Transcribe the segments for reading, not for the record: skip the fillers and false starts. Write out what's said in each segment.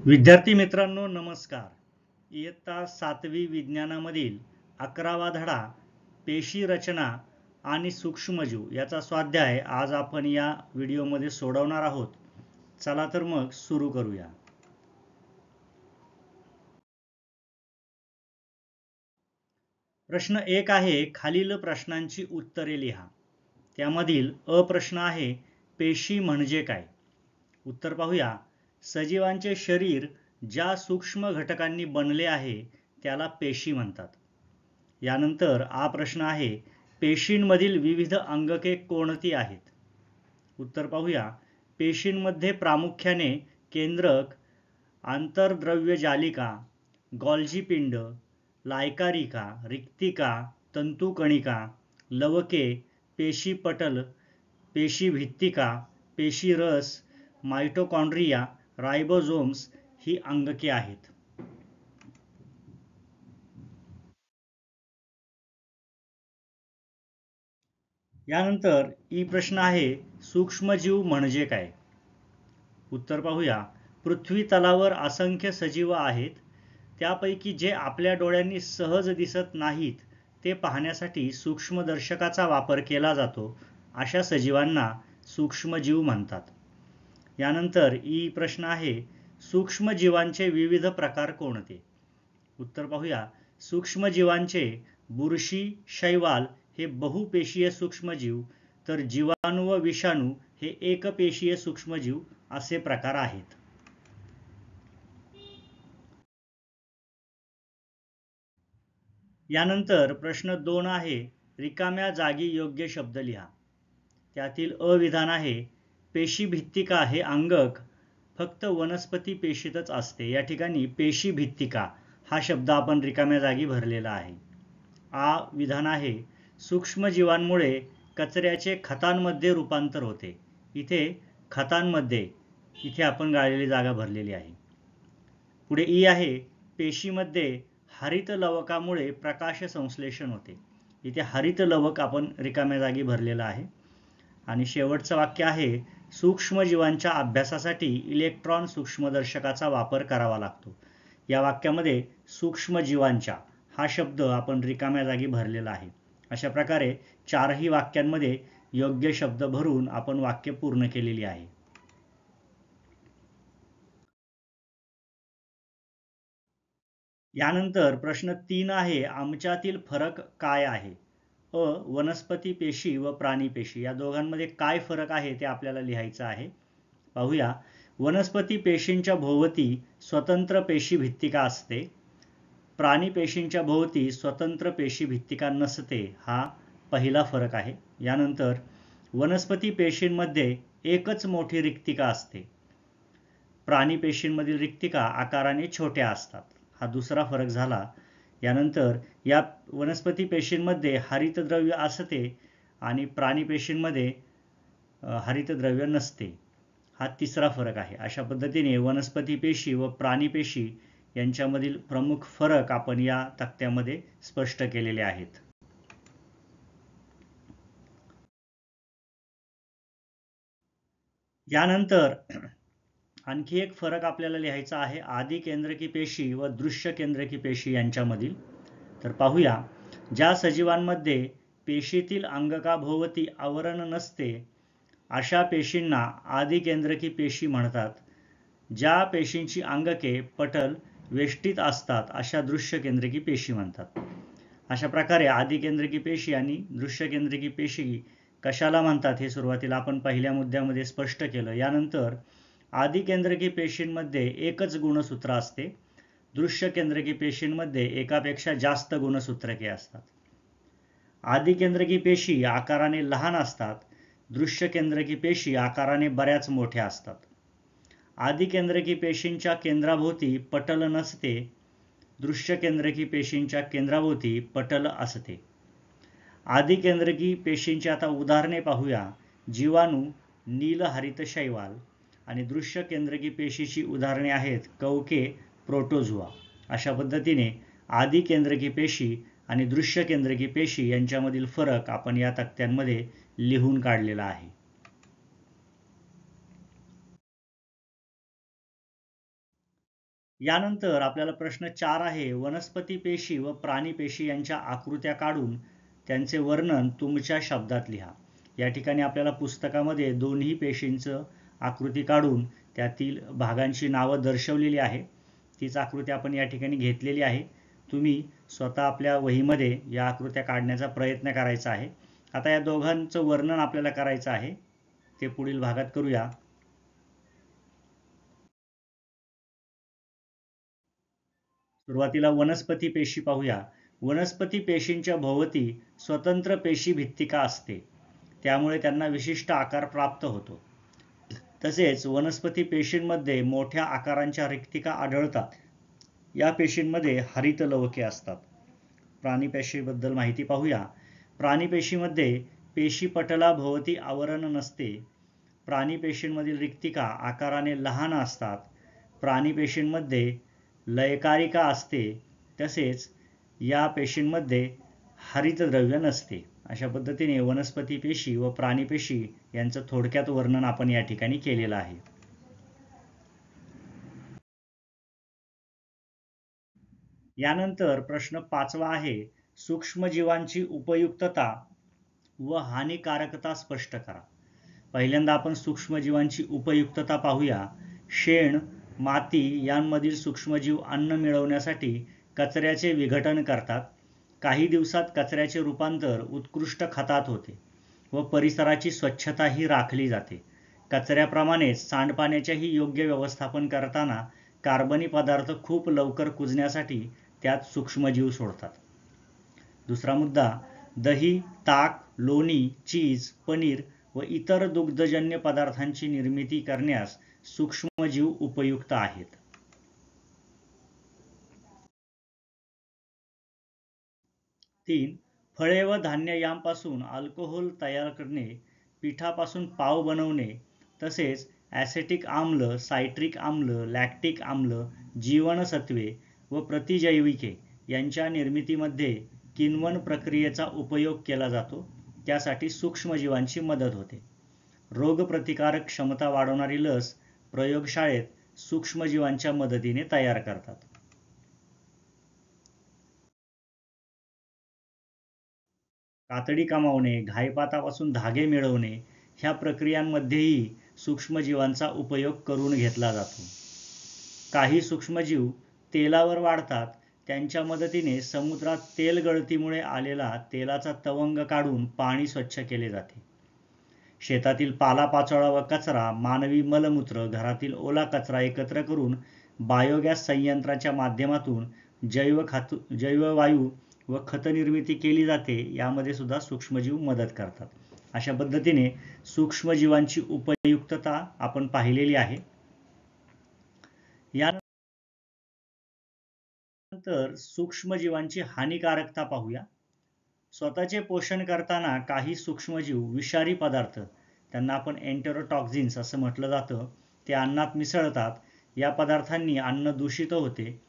विद्यार्थी मित्रांनो नमस्कार. इयत्ता 7वी विज्ञानामधील 11वा धडा पेशी रचना आणि सूक्ष्मजीव याचा स्वाध्याय आज आपण या व्हिडिओमध्ये सोडवणार आहोत. चला तर मग सुरू करूया. प्रश्न 1 आहे, खालील प्रश्नांची उत्तरे लिहा. त्यामधील अ प्रश्न आहे, पेशी म्हणजे काय? उत्तर पाहूया. सजीवांचे शरीर ज्या सूक्ष्म घटकांनी बनले आहे त्याला पेशी म्हणतात. यानंतर हा प्रश्न आहे, पेशींमधील विविध अंगके कोणती आहेत? उत्तर पाहूया. पेशींमध्ये प्रामुख्याने केंद्रक, आंतरद्रव्यजालिका, गॉल्जी पिंड, लायकारिका, रिक्तिका, तंतुकणिका, लवके, पेशीपटल, पेशीभित्तिका, पेशीरस, माइटोकॉन्ड्रिया, राइबोझोम्स ही अंगके आहेत. यानंतर ई प्रश्न आहे, सूक्ष्मजीव म्हणजे काय? उत्तर पाहूया. पृथ्वी तलावर असंख्य सजीव आहेत. त्यापैकी जे आपल्या डोळ्यांनी सहज दिसत नाहीत ते पाहण्यासाठी सूक्ष्मदर्शकाचा वापर केला जातो. अशा सजीवांना सूक्ष्मजीव म्हणतात. यानंतर ई प्रश्न आहे, सूक्ष्मजीवांचे विविध प्रकार कोणते? उत्तर पाहूया. सूक्ष्मजीवांचे बुरशी, शैवाल हे बहुपेशीय सूक्ष्मजीव, तर जीवाणू व विषाणू हे एकपेशीय सूक्ष्मजीव असे प्रकार आहेत. यानंतर प्रश्न 2 आहे, रिकाम्या जागी योग्य शब्द लिहा. त्यातील अ विधान आहे, पेशीभित्तिका हे अंगक फक्त वनस्पती पेशीतच असते. या ठिकाणी पेशीभित्तिका हा शब्द आपण रिकाम्या जागी भरलेला आहे. आ विधान आहे, सूक्ष्मजीवांमुळे कचऱ्याचे खतांमध्ये रूपांतर होते. इथे खतांमध्ये इथे आपण गाळलेली जागा भरलेली आहे. पुढे ई आहे, पेशीमध्ये हरित लवकामुळे प्रकाश संश्लेषण होते. इथे हरित लवक आपण रिकाम्या जागी भरलेला आहे. आणि शेवटचं वाक्य आहे, सूक्ष्मजीवांच्या अभ्यासासाठी इलेक्ट्रॉन सूक्ष्मदर्शकाचा वापर करावा लागतो. या वाक्यामध्ये सूक्ष्मजीवांच्या हा शब्द आपण रिकाम्या जागी भरलेला आहे. अशा प्रकारे चारही वाक्यांमध्ये योग्य शब्द भरून आपण वाक्य पूर्ण केलेली आहे. यानंतर प्रश्न 3 आहे, आमच्यातील फरक काय आहे? अ वनस्पती पेशी व प्राणी पेशी या दोघांमध्ये काय फरक आहे ते आपल्याला लिहायचं आहे. पाहूया. वनस्पती पेशींच्या भोवती स्वतंत्र पेशीभित्तिका असते. प्राणी पेशींच्या भोवती स्वतंत्र पेशीभित्तिका नसते. हा पहिला फरक आहे. यानंतर वनस्पती पेशींमध्ये एकच मोठी रिक्तिका असते. प्राणी पेशींमधील रिक्तिका आकाराने छोट्या असतात. हा दुसरा फरक झाला. यानंतर या वनस्पती पेशींमध्ये हरितद्रव्य असते आणि प्राणी पेशींमध्ये हरितद्रव्य नसते. हा तिसरा फरक आहे. अशा पद्धतीने वनस्पती पेशी व प्राणी पेशी यांच्यामधील प्रमुख फरक आपण या तक्त्यामध्ये स्पष्ट केलेले आहेत. यानंतर आणखी एक फरक आपल्याला लिहायचा आहे, आदी केंद्रकी पेशी व दृश्य केंद्रकी पेशी यांच्यामधील. तर पाहूया. ज्या सजीवांमध्ये पेशीतील अंगकाभोवती आवरण नसते अशा पेशींना आदी केंद्रकी पेशी म्हणतात. ज्या पेशींची अंगके पटल वेष्टित असतात अशा दृश्य केंद्रकी पेशी म्हणतात. अशा प्रकारे आदी केंद्रकी पेशी आणि दृश्य केंद्रकी पेशी कशाला म्हणतात हे सुरुवातीला आपण पहिल्या मुद्द्यामध्ये स्पष्ट केलं. यानंतर आदी केंद्रकी पेशींमध्ये एकच गुणसूत्र असते. दृश्य केंद्रकी पेशींमध्ये एकापेक्षा जास्त गुणसूत्रके असतात. आदी केंद्रकी पेशी आकाराने लहान असतात. दृश्य केंद्रकी पेशी आकाराने बऱ्याच मोठ्या असतात. आदी केंद्रकी पेशींच्या केंद्राभोवती पटल नसते. दृश्य केंद्रकी पेशींच्या केंद्राभोवती पटल असते. आदी केंद्रकी पेशींची आता उदाहरणे पाहूया. जीवाणू, नीलहरित शैवाल. आणि दृश्य केंद्रकी पेशीची उदाहरणे आहेत कवके, प्रोटोझोआ. अशा पद्धतीने आदी केंद्रकी पेशी आणि दृश्य केंद्रकी पेशी यांच्यामधील फरक आपण या तक्त्यांमध्ये लिहून काढलेला आहे. यानंतर आपल्याला प्रश्न 4 आहे, वनस्पती पेशी व प्राणी पेशी यांच्या आकृत्या काढून त्यांचे वर्णन तुमच्या शब्दात लिहा. या ठिकाणी आपल्याला पुस्तकामध्ये दोन्ही पेशींचं आकृती काढून त्यातील भागांची नावं दर्शवलेली आहे. तीच आकृती आपण या ठिकाणी घेतलेली आहे. तुम्ही स्वतः आपल्या वहीमध्ये या आकृत्या काढण्याचा प्रयत्न करायचा आहे. आता या दोघांचं वर्णन आपल्याला करायचं आहे, ते पुढील भागात करूया. सुरुवातीला वनस्पती पेशी पाहूया. वनस्पती पेशींच्या भोवती स्वतंत्र पेशी भित्तिका असते, त्यामुळे त्यांना विशिष्ट आकार प्राप्त होतो. तसेच वनस्पती पेशींमध्ये मोठ्या आकारांच्या रिक्तिका आढळतात. या पेशींमध्ये हरित लवके असतात. प्राणी पेशीबद्दल माहिती पाहूया. प्राणी पेशीमध्ये पेशीपटलाभोवती आवरण नसते. प्राणी पेशींमधील रिक्तिका आकाराने लहान असतात. प्राणी पेशींमध्ये लयकारिका असते. तसेच या पेशींमध्ये हरितद्रव्य नसते. अशा पद्धतीने वनस्पती पेशी व प्राणी पेशी यांचं थोडक्यात वर्णन आपण या ठिकाणी केलेलं आहे. यानंतर प्रश्न 5वा आहे, सूक्ष्मजीवांची उपयुक्तता व हानिकारकता स्पष्ट करा. पहिल्यांदा आपण सूक्ष्मजीवांची उपयुक्तता पाहूया. शेण, माती यांमधील सूक्ष्मजीव अन्न मिळवण्यासाठी कचऱ्याचे विघटन करतात. काही दिवसात कचऱ्याचे रूपांतर उत्कृष्ट खतात होते व परिसराची स्वच्छताही राखली जाते. कचऱ्याप्रमाणेच सांडपाण्याचेही योग्य व्यवस्थापन करताना कार्बनी पदार्थ खूप लवकर कुजण्यासाठी त्यात सूक्ष्मजीव सोडतात. दुसरा मुद्दा, दही, ताक, लोणी, चीज, पनीर व इतर दुग्धजन्य पदार्थांची निर्मिती करण्यास सूक्ष्मजीव उपयुक्त आहेत. तीन, फळे व धान्य यांपासून अल्कोहोल तयार करणे, पिठापासून पाव बनवणे, तसेच ॲसेटिक आम्ल, सायट्रिक आम्ल, लॅक्टिक आम्ल, जीवनसत्त्वे व प्रतिजैविके यांच्या निर्मितीमध्ये किण्वन प्रक्रियेचा उपयोग केला जातो. त्यासाठी सूक्ष्मजीवांची मदत होते. रोगप्रतिकारक क्षमता वाढवणारी लस प्रयोगशाळेत सूक्ष्मजीवांच्या मदतीने तयार करतात. कातडी कमावणे, घाईपातापासून धागे मिळवणे ह्या प्रक्रियांमध्येही सूक्ष्मजीवांचा उपयोग करून घेतला जातो. काही सूक्ष्मजीव तेलावर वाढतात. त्यांच्या मदतीने समुद्रात तेल गळतीमुळे आलेला तेलाचा तवंग काढून पाणी स्वच्छ केले जाते. शेतातील पालापाचोळा व कचरा, मानवी मलमूत्र, घरातील ओला कचरा एकत्र करून बायोगॅस संयंत्राच्या माध्यमातून जैववायू व खत निर्मिती केली जाते. यामध्ये सुद्धा सूक्ष्मजीव मदत करतात. अशा पद्धतीने सूक्ष्मजीवांची उपयुक्तता आपण पाहिलेली आहे. यानंतर सूक्ष्मजीवांची हानिकारकता पाहूया. स्वतःचे पोषण करताना काही सूक्ष्मजीव विषारी पदार्थ, त्यांना आपण एंटेरोटॉक्झिन्स असं म्हटलं जातं, ते अन्नात मिसळतात. या पदार्थांनी अन्न दूषित होते.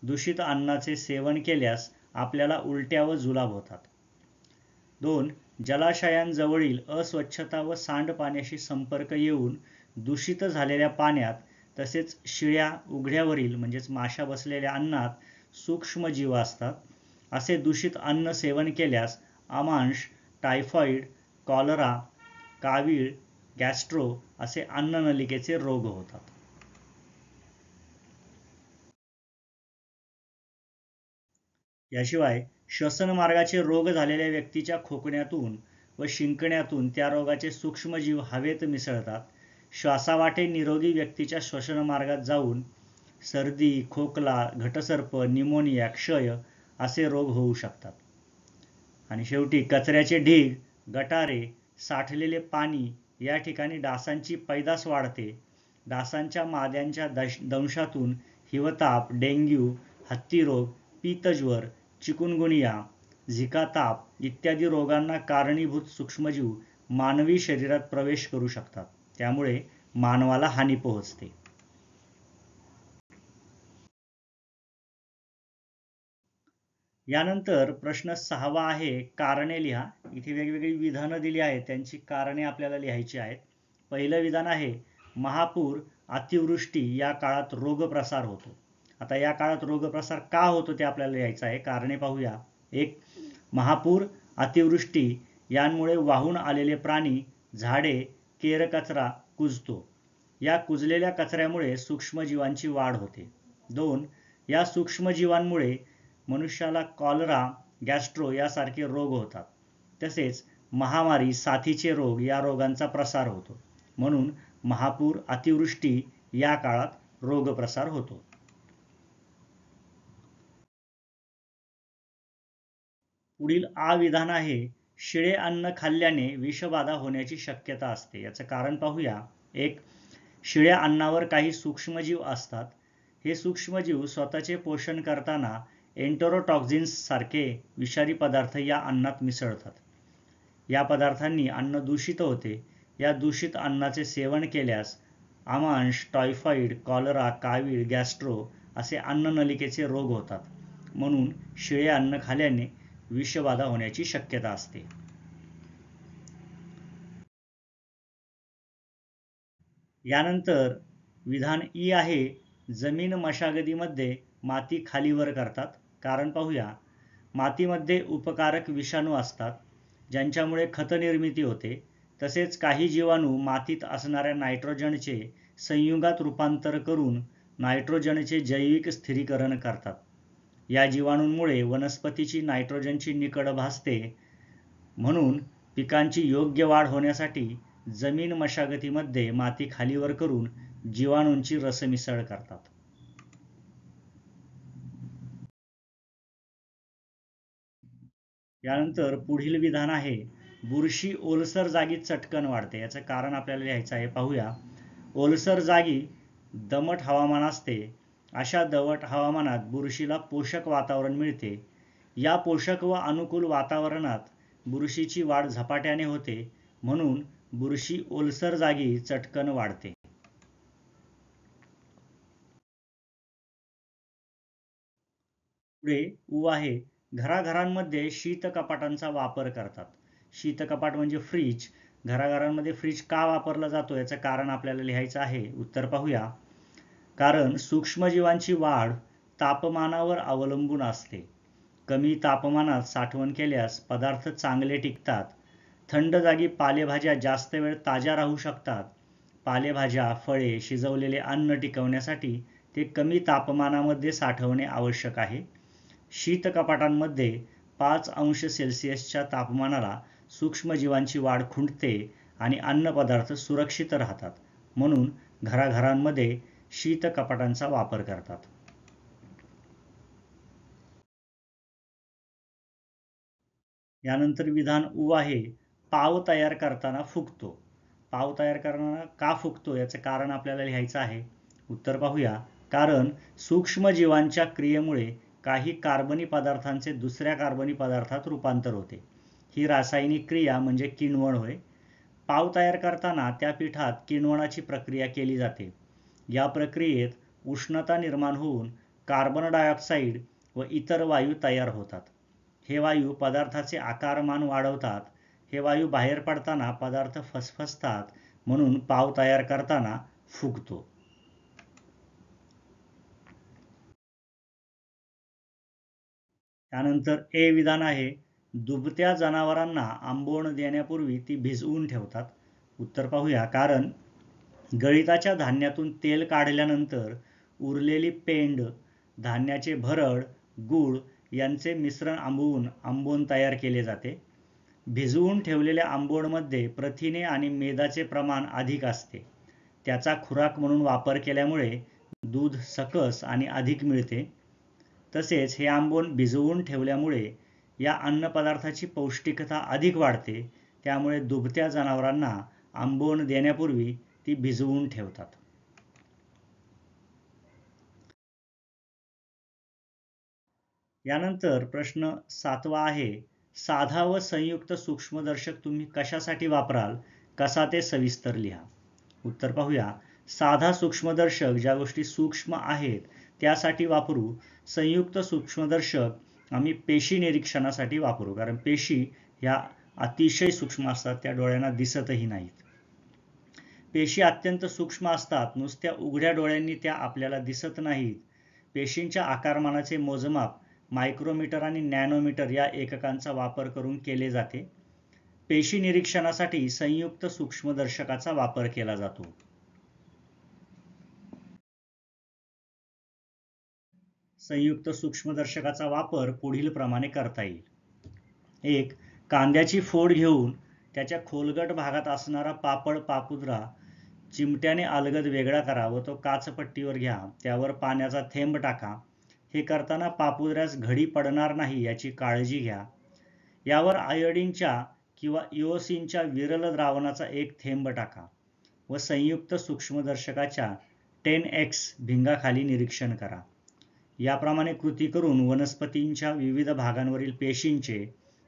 दूषित अन्नाचे सेवन केल्यास आपल्याला उलट्या व जुलाब होतात. 2. जलाशयांजवळील अस्वच्छता व सांडपाण्याशी संपर्क येऊन दूषित झालेल्या पाण्यात तसेच शिळ्या उघड्यावरील म्हणजेच माशा बसलेल्या अन्नात सूक्ष्मजीव असतात. असे दूषित अन्न सेवन केल्यास आमांश, टायफॉइड, कॉलरा, कावीळ, गॅस्ट्रो असे अन्ननलिकेचे रोग होतात. याशिवाय श्वसनमार्गाचे रोग झालेल्या व्यक्तीच्या खोकण्यातून व शिंकण्यातून त्या रोगाचे सूक्ष्मजीव हवेत मिसळतात. श्वासावाटे निरोगी व्यक्तीच्या श्वसनमार्गात जाऊन सर्दी, खोकला, घटसर्प, न्यूमोनिया, क्षय असे रोग होऊ शकतात. आणि शेवटी कचऱ्याचे ढीग, गटारे, साठलेले पाणी या ठिकाणी डासांची पैदास वाढते. डासांच्या माद्यांच्या दंशातून हिवताप, डेंग्यू, हत्तीरोग, पीतज्वर, चिकुनगुनिया, झिका ताप इत्यादी रोगांना कारणीभूत सूक्ष्मजीव मानवी शरीरात प्रवेश करू शकतात. त्यामुळे मानवाला हानी पोहोचते. यानंतर प्रश्न 6वा आहे, कारणे लिहा. इथे वेगवेगळी विधानं दिली आहेत, त्यांची कारणे आपल्याला लिहायची आहेत. पहिलं विधान आहे, महापूर, अतिवृष्टी या काळात रोगप्रसार होतो. आता या काळात रोगप्रसार का होतो ते आपल्याला लिहायचं आहे. कारणे पाहूया. एक, महापूर, अतिवृष्टी यांमुळे वाहून आलेले प्राणी, झाडे, केरकचरा कुजतो. या कुजलेल्या कचऱ्यामुळे सूक्ष्मजीवांची वाढ होते. 2, या सूक्ष्मजीवांमुळे मनुष्याला कॉलरा, गॅस्ट्रो यासारखे रोग होतात. तसेच महामारी, साथीचे रोग या रोगांचा प्रसार होतो. म्हणून महापूर, अतिवृष्टी या काळात रोगप्रसार होतो. पुढील आ विधान आहे, शिळे अन्न खाल्ल्याने विषबाधा होण्याची शक्यता असते. याचं कारण पाहूया. एक, शिळ्या अन्नावर काही सूक्ष्मजीव असतात. हे सूक्ष्मजीव स्वतःचे पोषण करताना एन्टेरोटॉक्झिन्स सारखे विषारी पदार्थ या अन्नात मिसळतात. या पदार्थांनी अन्न दूषित होते. या दूषित अन्नाचे सेवन केल्यास आमांश, टायफॉइड, कॉलरा, कावीळ, गॅस्ट्रो असे अन्ननलिकेचे रोग होतात. म्हणून शिळे अन्न खाल्ल्याने विषबाधा होण्याची शक्यता असते. यानंतर विधान ई आहे, जमीन मशागतीमध्ये माती खालीवर करतात. कारण पाहूया. मातीमध्ये उपकारक विषाणू असतात ज्यांच्यामुळे खत निर्मिती होते. तसेच काही जीवाणू मातीत असणाऱ्या नायट्रोजनचे संयुगात रूपांतर करून नायट्रोजनचे जैविक स्थिरीकरण करतात. या जीवाणूंमुळे वनस्पतीची नायट्रोजनची निकड भासते. म्हणून पिकांची योग्य वाढ होण्यासाठी जमीन मशागतीमध्ये माती खालीवर करून जीवाणूंची रसमिसळ करतात. यानंतर पुढील विधान आहे, बुरशी ओलसर जागी चटकन वाढते. याचं कारण आपल्याला लिहायचं आहे. पाहूया. ओलसर जागी दमट हवामान असते. अशा दमट हवामानात बुरशीला पोषक वातावरण मिळते. या पोषक व अनुकूल वातावरणात बुरशीची वाढ झपाट्याने होते. म्हणून बुरशी ओलसर जागी चटकन वाढते. पुढे उ आहे, घराघरांमध्ये शीत कपाटांचा वापर करतात. शीत कपाट म्हणजे फ्रीज. घराघरांमध्ये फ्रीज का वापरला जातो याचं कारण आपल्याला लिहायचं आहे. उत्तर पाहूया. कारण सूक्ष्मजीवांची वाढ तापमानावर अवलंबून असते. कमी तापमानात साठवण केल्यास पदार्थ चांगले टिकतात. थंड जागी पालेभाज्या जास्त वेळ ताज्या राहू शकतात. पालेभाज्या, फळे, शिजवलेले अन्न टिकवण्यासाठी ते कमी तापमानामध्ये साठवणे आवश्यक आहे. शीत कपाटांमध्ये 5°C तापमानाला सूक्ष्मजीवांची वाढ खुंटते आणि अन्नपदार्थ सुरक्षित राहतात. म्हणून घराघरांमध्ये शीत कपाटांचा वापर करतात. यानंतर विधान उ आहे, पाव तयार करताना फुगतो. पाव तयार करताना का फुगतो याचं कारण आपल्याला लिहायचं आहे. उत्तर पाहूया. कारण सूक्ष्मजीवांच्या क्रियेमुळे काही कार्बनी पदार्थांचे दुसऱ्या कार्बनी पदार्थात रूपांतर होते. ही रासायनिक क्रिया म्हणजे किण्वण होय. पाव तयार करताना त्या पिठात किण्वणाची प्रक्रिया केली जाते. या प्रक्रियेत उष्णता निर्माण होऊन कार्बन डायऑक्साईड व इतर वायू तयार होतात. हे वायू पदार्थाचे आकारमान वाढवतात. हे वायू बाहेर पडताना पदार्थ फसफसतात. म्हणून पाव तयार करताना फुगतो. त्यानंतर ए विधान आहे, दुभत्या जनावरांना आंबवण देण्यापूर्वी ती भिजवून ठेवतात. उत्तर पाहूया. कारण गळिताच्या धान्यातून तेल काढल्यानंतर उरलेली पेंड, धान्याचे भरड, गूळ यांचे मिश्रण आंबवून तयार केले जाते. भिजवून ठेवलेल्या आंबवणमध्ये प्रथिने आणि मेदाचे प्रमाण अधिक असते. त्याचा खुराक म्हणून वापर केल्यामुळे दूध सकस आणि अधिक मिळते. तसेच हे आंबवण भिजवून ठेवल्यामुळे या अन्नपदार्थाची पौष्टिकता अधिक वाढते. त्यामुळे दुभत्या जनावरांना आंबवण देण्यापूर्वी ती भिजवून ठेवतात. यानंतर प्रश्न 7वा आहे, साधा व संयुक्त सूक्ष्मदर्शक तुम्ही कशासाठी वापराल, कसा ते सविस्तर लिहा. उत्तर पाहूया. साधा सूक्ष्मदर्शक ज्या गोष्टी सूक्ष्म आहेत त्यासाठी वापरू. संयुक्त सूक्ष्मदर्शक आम्ही पेशी निरीक्षणासाठी वापरू. कारण पेशी ह्या अतिशय सूक्ष्म असतात, त्या डोळ्यांना दिसतही नाहीत. पेशी अत्यंत सूक्ष्म असतात. नुसत्या उघड्या डोळ्यांनी त्या आपल्याला दिसत नाहीत. पेशींच्या आकारमानाचे मोजमाप मायक्रोमीटर आणि नॅनोमीटर या एककांचा वापर करून केले जाते. पेशी निरीक्षणासाठी संयुक्त सूक्ष्मदर्शकाचा वापर केला जातो. संयुक्त सूक्ष्मदर्शकाचा वापर पुढील प्रमाणे करता येईल. 1. कांद्याची फोड घेऊन त्याच्या खोलगट भागात असणारा पापड पापुद्रा चिमट्याने अलगद वेगळा करा व तो काचपट्टीवर घ्या. त्यावर पाण्याचा थेंब टाका. हे करताना पापुद्र्यास घडी पडणार नाही याची काळजी घ्या. यावर आयोडीनच्या किंवा इओसिनच्या विरल द्रावणाचा एक थेंब टाका व संयुक्त सूक्ष्मदर्शकाच्या 10x भिंगाखाली निरीक्षण करा. याप्रमाणे कृती करून वनस्पतींच्या विविध भागांवरील पेशींचे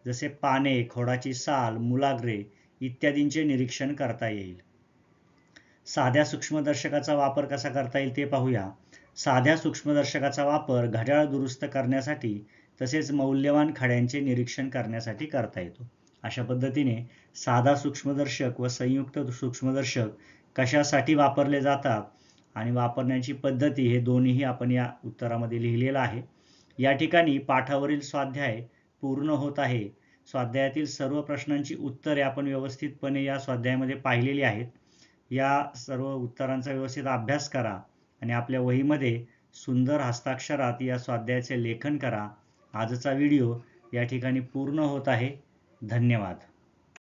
जसे पाने, खोडाची साल, मूलाग्रे इत्यादींचे निरीक्षण करता येईल. साध्या सूक्ष्मदर्शकाचा वापर कसा करता येईल ते पाहूया. साध्या सूक्ष्मदर्शकाचा वापर घड्याळ दुरुस्त करण्यासाठी तसेच मौल्यवान खड्यांचे निरीक्षण करण्यासाठी करता येतो. अशा पद्धतीने साधा सूक्ष्मदर्शक व संयुक्त सूक्ष्मदर्शक कशासाठी वापरले जातात आणि वापरण्याची पद्धती हे दोन्हीही आपण या उत्तरामध्ये लिहिलेलं आहे. या ठिकाणी पाठावरील स्वाध्याय पूर्ण होत आहे. स्वाध्यायातील सर्व प्रश्नांची उत्तरे आपण व्यवस्थितपणे या स्वाध्यायामध्ये पाहिलेली आहेत. या सर्व उत्तरांचा व्यवस्थित अभ्यास करा आणि आपल्या वहीमध्ये सुंदर हस्ताक्षरात या स्वाध्यायाचे लेखन करा. आजचा व्हिडिओ या ठिकाणी पूर्ण होत आहे. धन्यवाद.